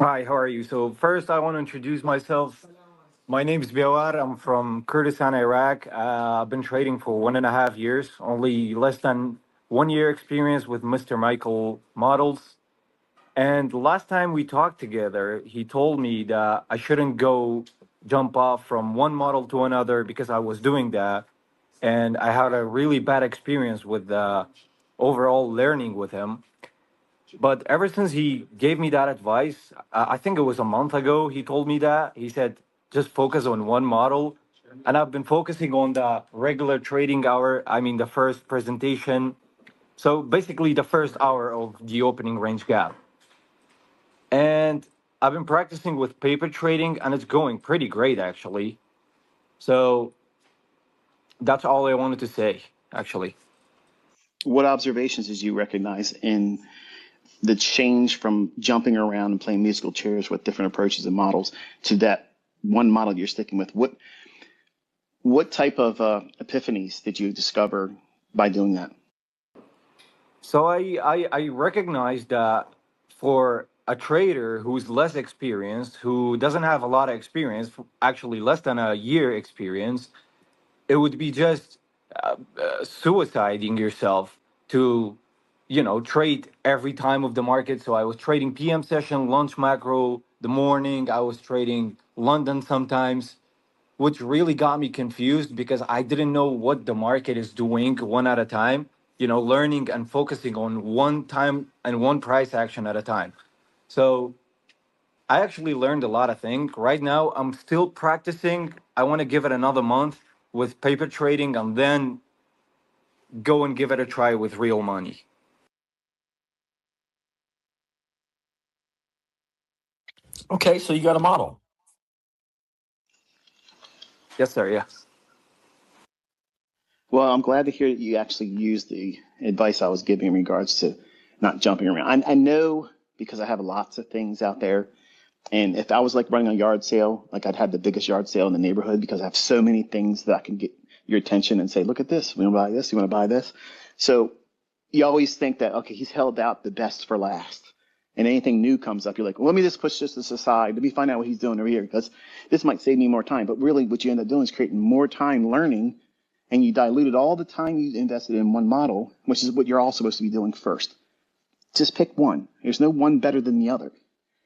Hi, how are you? So first, I want to introduce myself. My name is Biawar. I'm from Kurdistan, Iraq. I've been trading for 1.5 years, only less than 1 year experience with Mr. Michael models. And last time we talked together, he told me that I shouldn't go jump off from one model to another because I was doing that. And I had a really bad experience with the overall learning with him. But ever since he gave me that advice, I think it was a month ago, he told me that. He said, just focus on one model. And I've been focusing on the regular trading hour, I mean, the first presentation. So basically, the first hour of the opening range gap. And I've been practicing with paper trading, and it's going pretty great, actually. So that's all I wanted to say, actually. What observations did you recognize in the change from jumping around and playing musical chairs with different approaches and models to that one model you're sticking with? What type of epiphanies did you discover by doing that? So I recognize that for a trader who's less experienced, who doesn't have a lot of experience, actually less than a year experience, it would be just suiciding yourself to, trade every time of the market. So I was trading PM session, lunch macro, the morning. I was trading London sometimes, which really got me confused because I didn't know what the market is doing one at a time, learning and focusing on one time and one price action at a time. So I actually learned a lot of things. Right now, I'm still practicing. I want to give it another month with paper trading and then go and give it a try with real money. Okay, so you got a model. Yes, sir. Yeah. Well, I'm glad to hear that you actually used the advice I was giving in regards to not jumping around. I know because I have lots of things out there. And if I was like running a yard sale, like I'd have the biggest yard sale in the neighborhood because I have so many things that I can get your attention and say, look at this. We want to buy this. You want to buy this. So you always think that, okay, he's held out the best for last. And anything new comes up, you're like, well, let me just push this aside. Let me find out what he's doing over here because this might save me more time. But really, what you end up doing is creating more time learning, and you diluted all the time you invested in one model, which is what you're all supposed to be doing first. Just pick one. There's no one better than the other.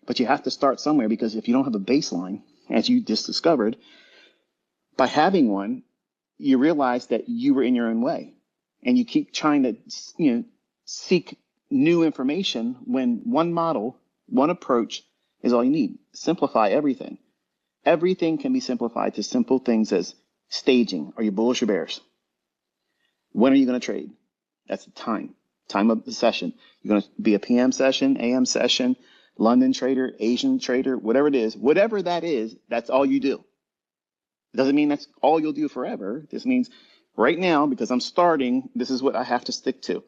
But you have to start somewhere because if you don't have a baseline, as you just discovered, by having one, you realize that you were in your own way and you keep trying to, seek new information when one model, one approach is all you need. Simplify everything. Everything can be simplified to simple things as staging. Are you bullish or bearish? When are you going to trade? That's the time of the session. You're going to be a PM session, AM session, London trader, Asian trader, whatever it is, whatever that is, that's all you do. It doesn't mean that's all you'll do forever. This means right now, because I'm starting, this is what I have to stick to.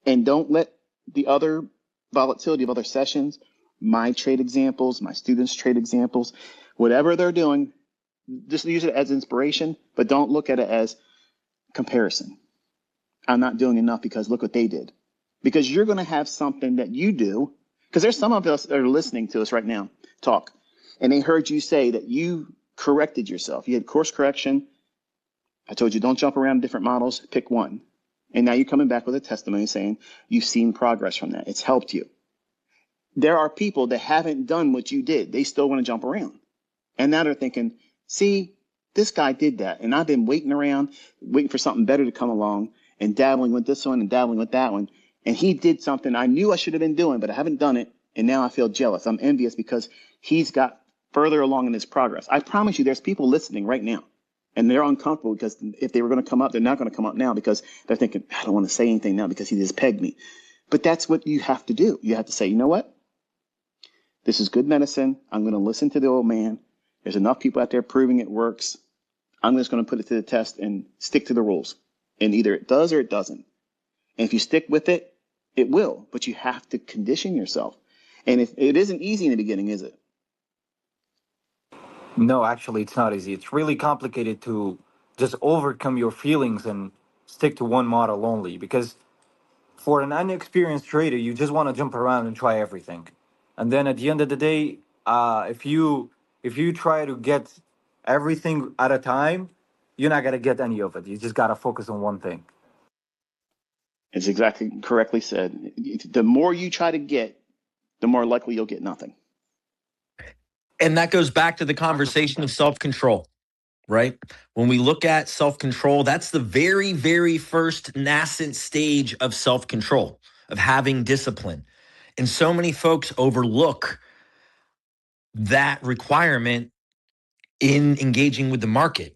And don't let the other volatility of other sessions, my trade examples, my students' trade examples, whatever they're doing, just use it as inspiration, but don't look at it as comparison. I'm not doing enough because look what they did. Because you're going to have something that you do, because there's some of us that are listening to us right now talk, and they heard you say that you corrected yourself. You had course correction. I told you don't jump around different models, pick one. And now you're coming back with a testimony saying you've seen progress from that. It's helped you. There are people that haven't done what you did. They still want to jump around. And now they're thinking, see, this guy did that. And I've been waiting around, waiting for something better to come along and dabbling with this one and dabbling with that one. And he did something I knew I should have been doing, but I haven't done it. And now I feel jealous. I'm envious because he's got further along in his progress. I promise you, there's people listening right now. And they're uncomfortable because if they were going to come up, they're not going to come up now because they're thinking, I don't want to say anything now because he just pegged me. But that's what you have to do. You have to say, you know what? This is good medicine. I'm going to listen to the old man. There's enough people out there proving it works. I'm just going to put it to the test and stick to the rules. And either it does or it doesn't. And if you stick with it, it will. But you have to condition yourself. And if it isn't easy in the beginning, is it? No, actually, it's not easy. It's really complicated to just overcome your feelings and stick to one model only because for an inexperienced trader, you just want to jump around and try everything. And then at the end of the day, If you try to get everything at a time, you're not gonna get any of it. You just gotta focus on one thing. It's exactly correctly said. The more you try to get, the more likely you'll get nothing. And that goes back to the conversation of self-control, right? When we look at self-control, that's the very, very first nascent stage of self-control, of having discipline. And so many folks overlook that requirement in engaging with the market.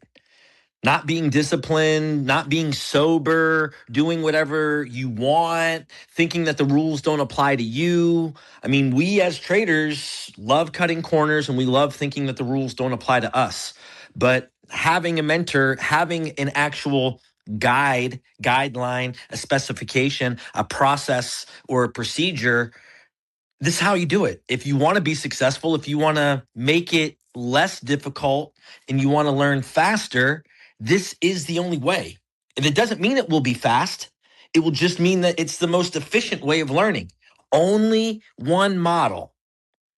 Not being disciplined, not being sober, doing whatever you want, thinking that the rules don't apply to you. I mean, we as traders love cutting corners and we love thinking that the rules don't apply to us. But having a mentor, having an actual guideline, a specification, a process, or a procedure, this is how you do it. If you want to be successful, if you want to make it less difficult and you want to learn faster, this is the only way. And it doesn't mean it will be fast. It will just mean that it's the most efficient way of learning. Only one model,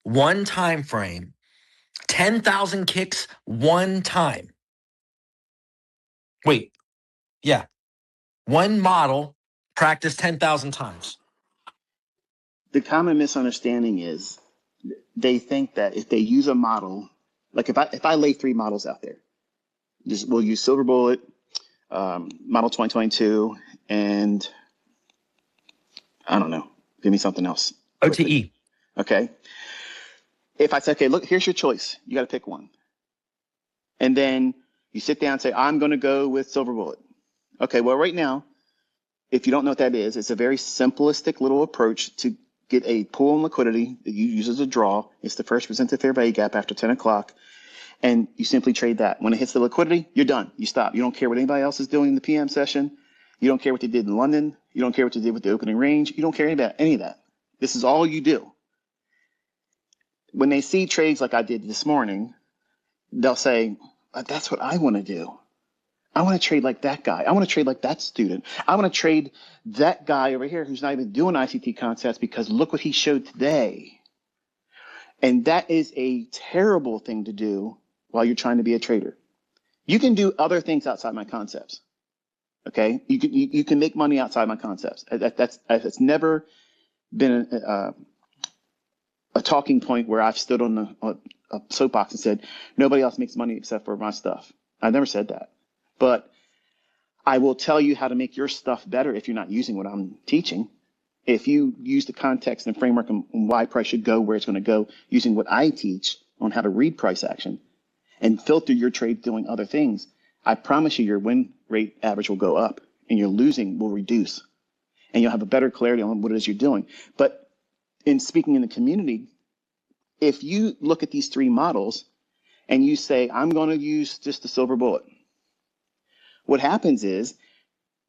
one time frame, 10,000 kicks one time. Wait, yeah. One model, practice 10,000 times. The common misunderstanding is they think that if they use a model, like if I lay three models out there, we'll use Silver Bullet, model 2022, and I don't know, give me something else quickly. OTE. Okay. If I say, okay, look, here's your choice. You got to pick one. And then you sit down and say, I'm going to go with Silver Bullet. Okay, well, right now, if you don't know what that is, it's a very simplistic little approach to get a pool and liquidity that you use as a draw. It's the first presented fair value gap after 10 o'clock. And you simply trade that. When it hits the liquidity, you're done. You stop. You don't care what anybody else is doing in the PM session. You don't care what they did in London. You don't care what they did with the opening range. You don't care about any of that. This is all you do. When they see trades like I did this morning, they'll say, that's what I want to do. I want to trade like that guy. I want to trade like that student. I want to trade that guy over here who's not even doing ICT concepts because look what he showed today. And that is a terrible thing to do while you're trying to be a trader. You can do other things outside my concepts. Okay, you can make money outside my concepts. That's never been a talking point where I've stood on a soapbox and said nobody else makes money except for my stuff. I've never said that. But I will tell you how to make your stuff better if you're not using what I'm teaching. If you use the context and framework and why price should go where it's going to go using what I teach on how to read price action and filter your trade doing other things, I promise you your win rate average will go up and your losing will reduce and you'll have a better clarity on what it is you're doing. But in speaking in the community, if you look at these three models and you say, I'm going to use just the Silver Bullet, what happens is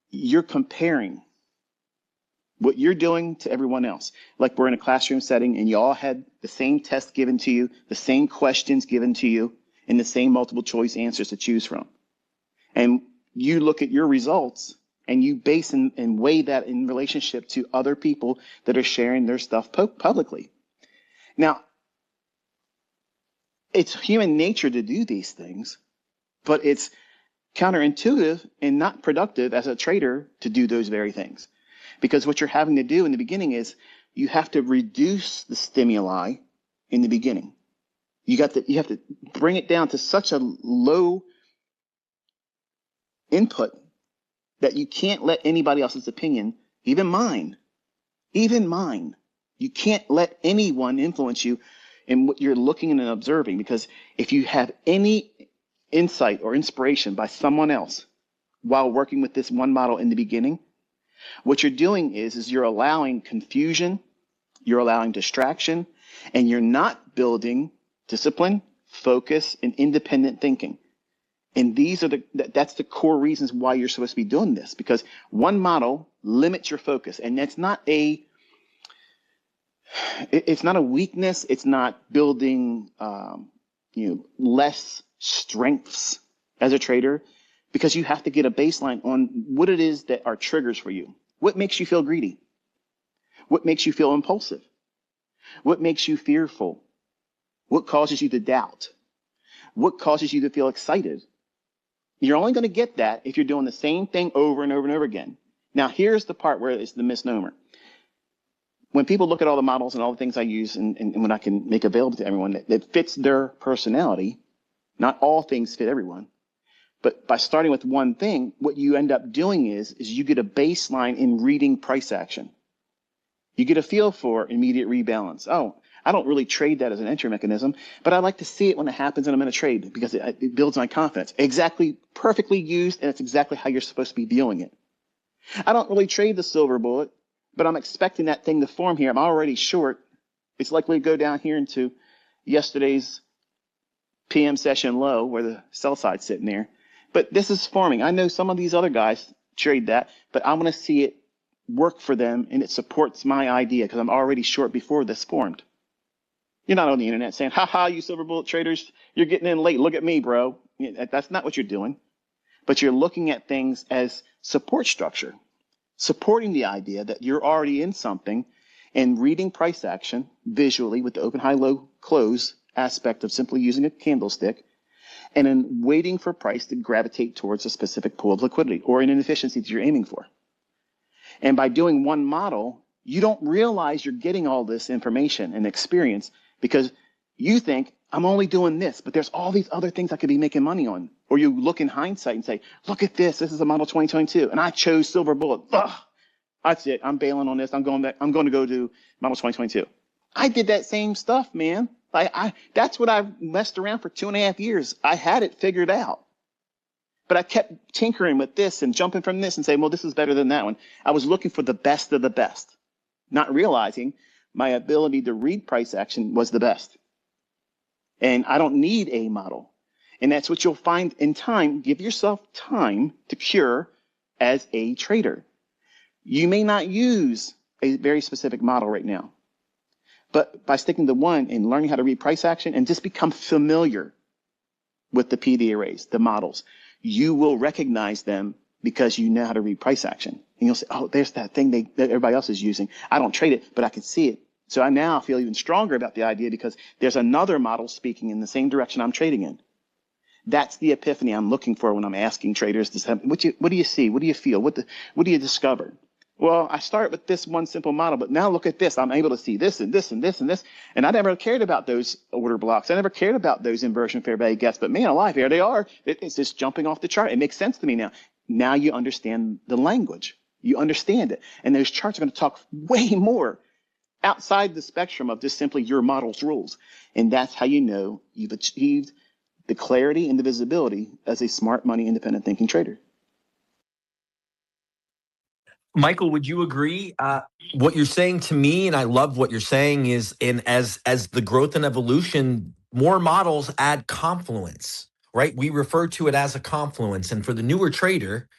you're comparing what you're doing to everyone else. Like we're in a classroom setting and you all had the same test given to you, the same questions given to you, and the same multiple choice answers to choose from. And you look at your results and you base and weigh that in relationship to other people that are sharing their stuff publicly. Now, it's human nature to do these things, but it's counterintuitive and not productive as a trader to do those very things. Because what you're having to do in the beginning is you have to reduce the stimuli in the beginning. You have to bring it down to such a low input that you can't let anybody else's opinion, even mine, you can't let anyone influence you in what you're looking and observing. Because if you have any insight or inspiration by someone else while working with this one model in the beginning, what you're doing is you're allowing confusion, you're allowing distraction, and you're not building discipline, focus, and independent thinking. And that's the core reasons why you're supposed to be doing this, because one model limits your focus, and it's not a weakness. It's not building less strengths as a trader, because you have to get a baseline on what it is that are triggers for you. What makes you feel greedy? What makes you feel impulsive? What makes you fearful? What causes you to doubt? What causes you to feel excited? You're only going to get that if you're doing the same thing over and over and over again. Now, here's the part where it's the misnomer. When people look at all the models and all the things I use and when I can make available to everyone that fits their personality, not all things fit everyone. But by starting with one thing, what you end up doing is you get a baseline in reading price action. You get a feel for immediate rebalance. Oh, I don't really trade that as an entry mechanism, but I like to see it when it happens and I'm in a trade because it builds my confidence. Exactly, perfectly used, and it's exactly how you're supposed to be viewing it. I don't really trade the silver bullet, but I'm expecting that thing to form here. I'm already short. It's likely to go down here into yesterday's PM session low where the sell side's sitting there. But this is forming. I know some of these other guys trade that, but I want to see it work for them and it supports my idea because I'm already short before this formed. You're not on the internet saying, ha ha, you silver bullet traders, you're getting in late. Look at me, bro. That's not what you're doing. But you're looking at things as support structure, supporting the idea that you're already in something and reading price action visually with the open, high, low, close aspect of simply using a candlestick, and then waiting for price to gravitate towards a specific pool of liquidity or an inefficiency that you're aiming for. And by doing one model, you don't realize you're getting all this information and experience because you think, I'm only doing this, but there's all these other things I could be making money on. Or you look in hindsight and say, look at this. This is a model 2022, and I chose silver bullet. Ugh, that's it. I'm bailing on this. I'm going to go to model 2022. I did that same stuff, man. That's what I messed around for 2.5 years. I had it figured out. But I kept tinkering with this and jumping from this and saying, well, this is better than that one. I was looking for the best of the best, not realizing my ability to read price action was the best. And I don't need a model. And that's what you'll find in time. Give yourself time to cure as a trader. You may not use a very specific model right now, but by sticking to one and learning how to read price action and just become familiar with the PD arrays, the models, you will recognize them because you know how to read price action. And you'll say, oh, there's that thing that everybody else is using. I don't trade it, but I can see it. So I now feel even stronger about the idea because there's another model speaking in the same direction I'm trading in. That's the epiphany I'm looking for when I'm asking traders to say, what do you see? What do you feel? What do you discover? Well, I start with this one simple model, but now look at this. I'm able to see this and this and this and this. And I never cared about those order blocks. I never cared about those inversion fair value gaps. But man alive, here they are. It's just jumping off the chart. It makes sense to me now. Now you understand the language. You understand it. And those charts are going to talk way more outside the spectrum of just simply your model's rules. And that's how you know you've achieved the clarity and the visibility as a smart money independent thinking trader. Michael, would you agree? What you're saying to me, and I love what you're saying, is as the growth and evolution, more models add confluence, right? We refer to it as a confluence. And for the newer trader,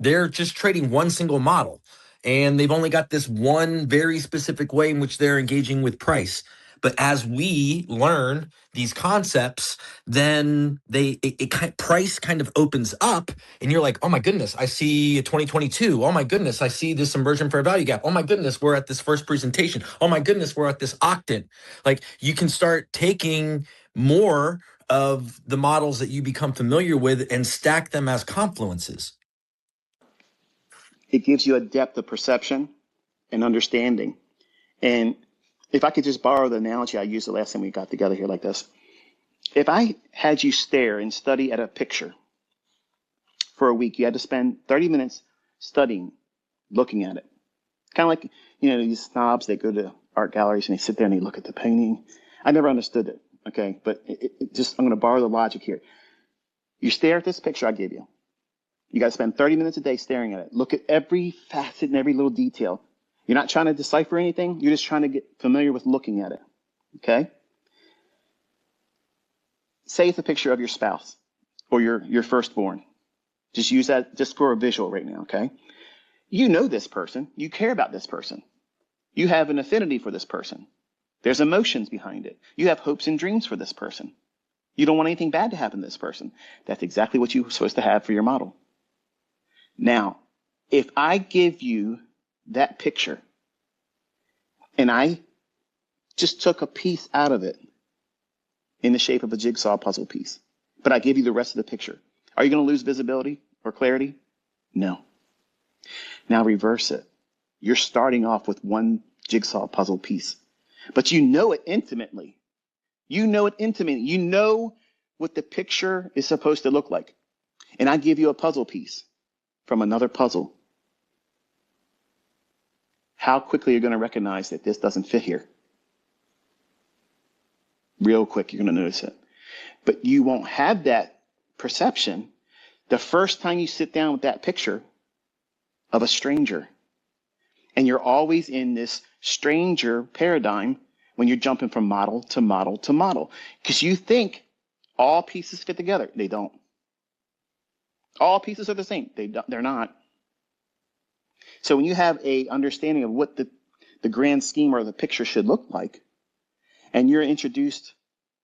they're just trading one single model, and they've only got this one very specific way in which they're engaging with price. But as we learn these concepts, then price kind of opens up, and you're like, oh my goodness, I see a 2022. Oh my goodness, I see this inversion fair value gap. Oh my goodness, we're at this first presentation. Oh my goodness, we're at this octant. Like, you can start taking more of the models that you become familiar with and stack them as confluences. It gives you a depth of perception and understanding. And if I could just borrow the analogy I used the last time we got together here like this. If I had you stare and study at a picture for a week, you had to spend 30 minutes studying, looking at it. Kind of like, these snobs, they go to art galleries and they sit there and they look at the painting. I never understood it, okay? But I'm going to borrow the logic here. You stare at this picture I gave you. You got to spend 30 minutes a day staring at it. Look at every facet and every little detail. You're not trying to decipher anything. You're just trying to get familiar with looking at it, okay? Say it's a picture of your spouse or your firstborn. Just use that just for a visual right now, okay? You know this person. You care about this person. You have an affinity for this person. There's emotions behind it. You have hopes and dreams for this person. You don't want anything bad to happen to this person. That's exactly what you're supposed to have for your model. Now, if I give you that picture and I just took a piece out of it in the shape of a jigsaw puzzle piece. But I give you the rest of the picture. Are you going to lose visibility or clarity? No. Now reverse it. You're starting off with one jigsaw puzzle piece, but you know it intimately. You know it intimately. You know what the picture is supposed to look like. And I give you a puzzle piece from another puzzle. How quickly you're going to recognize that this doesn't fit here. Real quick, you're going to notice it. But you won't have that perception the first time you sit down with that picture of a stranger. And you're always in this stranger paradigm when you're jumping from model to model to model. Because you think all pieces fit together. They don't. All pieces are the same. They're not. So when you have a understanding of what the grand scheme or the picture should look like, and you're introduced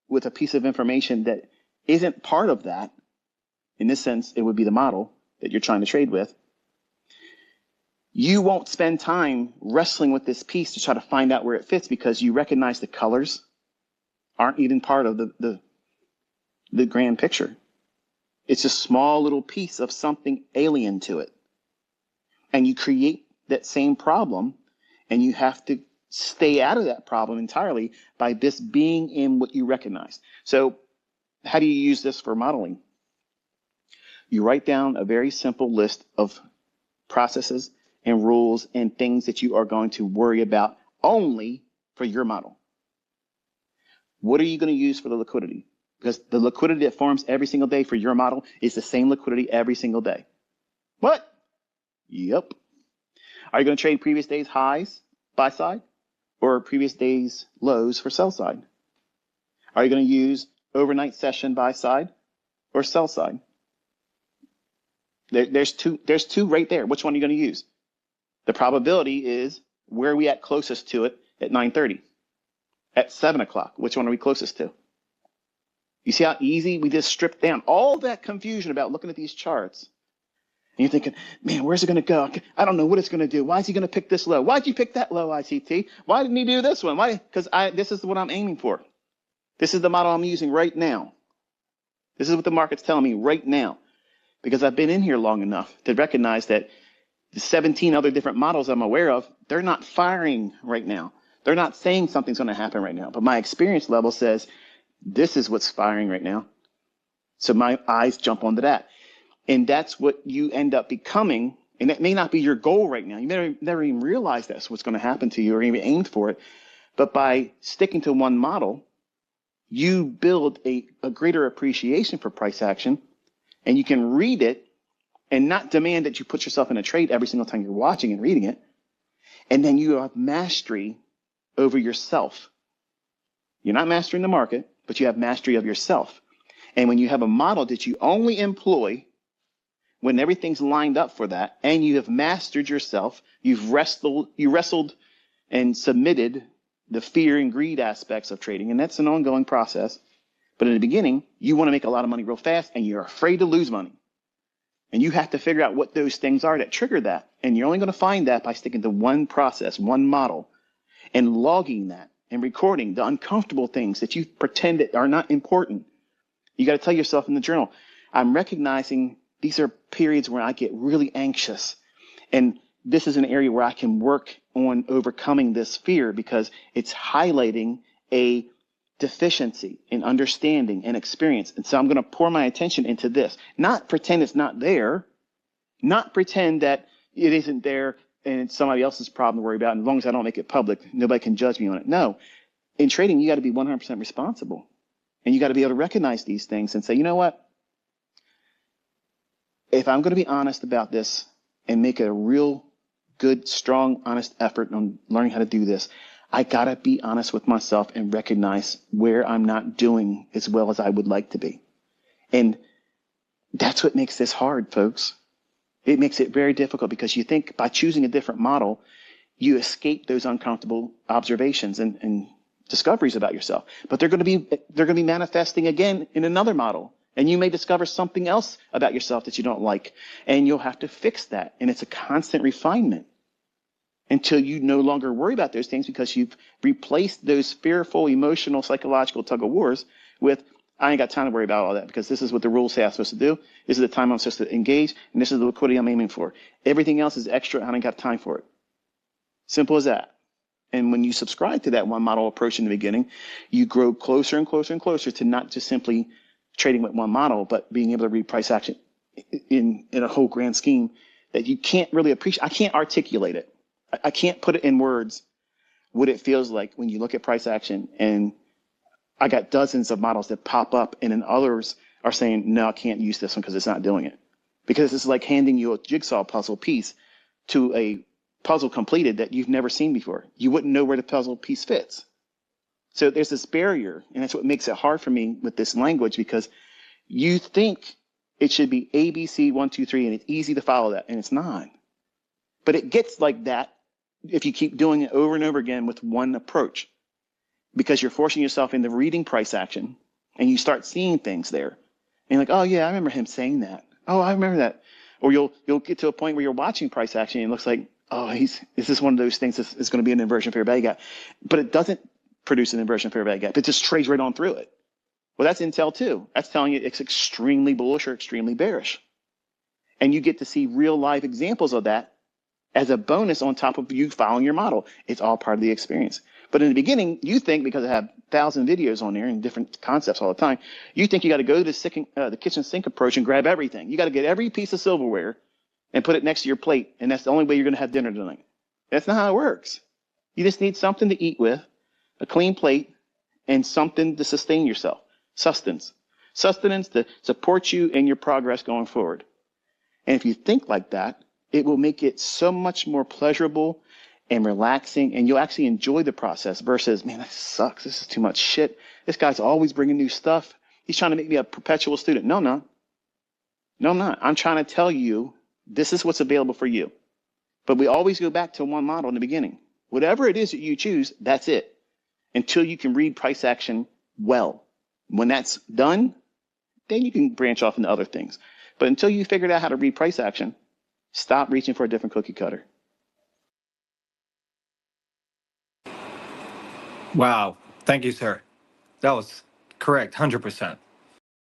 with a piece of information that isn't part of that, in this sense, it would be the model that you're trying to trade with, you won't spend time wrestling with this piece to try to find out where it fits because you recognize the colors aren't even part of the grand picture. It's a small little piece of something alien to it. And you create that same problem, and you have to stay out of that problem entirely by this being in what you recognize. So how do you use this for modeling? You write down a very simple list of processes and rules and things that you are going to worry about only for your model. What are you going to use for the liquidity? Because the liquidity that forms every single day for your model is the same liquidity every single day. What? Yep. Are you going to trade previous day's highs, buy side, or previous day's lows for sell side? Are you going to use overnight session buy side or sell side? There's two right there. Which one are you going to use? The probability is where are we at closest to it at 9:30? At 7 o'clock, which one are we closest to? You see how easy we just stripped down all that confusion about looking at these charts. And you're thinking, man, where's it going to go? I don't know what it's going to do. Why is he going to pick this low? Why'd you pick that low, ICT? Why didn't he do this one? Why? Because this is what I'm aiming for. This is the model I'm using right now. This is what the market's telling me right now. Because I've been in here long enough to recognize that the 17 other different models I'm aware of, they're not firing right now. They're not saying something's going to happen right now. But my experience level says this is what's firing right now. So my eyes jump onto that. And that's what you end up becoming. And that may not be your goal right now. You never even realize that's what's going to happen to you or even aimed for it. But by sticking to one model, you build a greater appreciation for price action. And you can read it and not demand that you put yourself in a trade every single time you're watching and reading it. And then you have mastery over yourself. You're not mastering the market, but you have mastery of yourself. And when you have a model that you only employ when everything's lined up for that, and you have mastered yourself, you wrestled and submitted the fear and greed aspects of trading, and that's an ongoing process. But in the beginning, you want to make a lot of money real fast, and you're afraid to lose money. And you have to figure out what those things are that trigger that. And you're only going to find that by sticking to one process, one model, and logging that and recording the uncomfortable things that you pretend that are not important. You got to tell yourself in the journal, I'm recognizing these are periods where I get really anxious. And this is an area where I can work on overcoming this fear because it's highlighting a deficiency in understanding and experience. And so I'm going to pour my attention into this, not pretend it's not there, not pretend that it isn't there and it's somebody else's problem to worry about. And as long as I don't make it public, nobody can judge me on it. No, in trading, you got to be 100% responsible. And you got to be able to recognize these things and say, you know what? If I'm going to be honest about this and make a real good, strong, honest effort on learning how to do this, I got to be honest with myself and recognize where I'm not doing as well as I would like to be. And that's what makes this hard, folks. It makes it very difficult because you think by choosing a different model, you escape those uncomfortable observations and discoveries about yourself. But they're going to be manifesting again in another model. And you may discover something else about yourself that you don't like. And you'll have to fix that. And it's a constant refinement. until you no longer worry about those things because you've replaced those fearful, emotional, psychological tug of wars with, I ain't got time to worry about all that because this is what the rules say I'm supposed to do. This is the time I'm supposed to engage, and this is the liquidity I'm aiming for. Everything else is extra. I ain't got time for it. Simple as that. And when you subscribe to that one model approach in the beginning, you grow closer and closer and closer to not just simply trading with one model, but being able to read price action in a whole grand scheme that you can't really appreciate. I can't articulate it. I can't put it in words what it feels like when you look at price action. And I got dozens of models that pop up, and then others are saying, no, I can't use this one because it's not doing it. Because it's like handing you a jigsaw puzzle piece to a puzzle completed that you've never seen before. You wouldn't know where the puzzle piece fits. So there's this barrier, and that's what makes it hard for me with this language, because you think it should be A, B, C, 1, 2, 3, and it's easy to follow that, and it's not. But it gets like that if you keep doing it over and over again with one approach, because you're forcing yourself into reading price action, and you start seeing things there. And you're like, oh yeah, I remember him saying that. Oh, I remember that. Or you'll get to a point where you're watching price action, and it looks like, oh, is this one of those things that's going to be an inversion fair value gap? But it doesn't produce an inversion fair value gap. It just trades right on through it. Well, that's Intel too. That's telling you it's extremely bullish or extremely bearish. And you get to see real life examples of that as a bonus on top of you following your model. It's all part of the experience. But in the beginning, you think, because I have 1,000 videos on there and different concepts all the time, you think you got to go to the kitchen sink approach and grab everything. You got to get every piece of silverware and put it next to your plate, and that's the only way you're going to have dinner tonight. That's not how it works. You just need something to eat with, a clean plate, and something to sustain yourself. Sustenance to support you in your progress going forward. And if you think like that, it will make it so much more pleasurable and relaxing, and you'll actually enjoy the process versus, man, this sucks. This is too much shit. This guy's always bringing new stuff. He's trying to make me a perpetual student. No, I'm not. I'm trying to tell you this is what's available for you. But we always go back to one model in the beginning. Whatever it is that you choose, that's it, until you can read price action well. When that's done, then you can branch off into other things. But until you figured out how to read price action, stop reaching for a different cookie cutter. Wow. Thank you, sir. That was correct, 100%.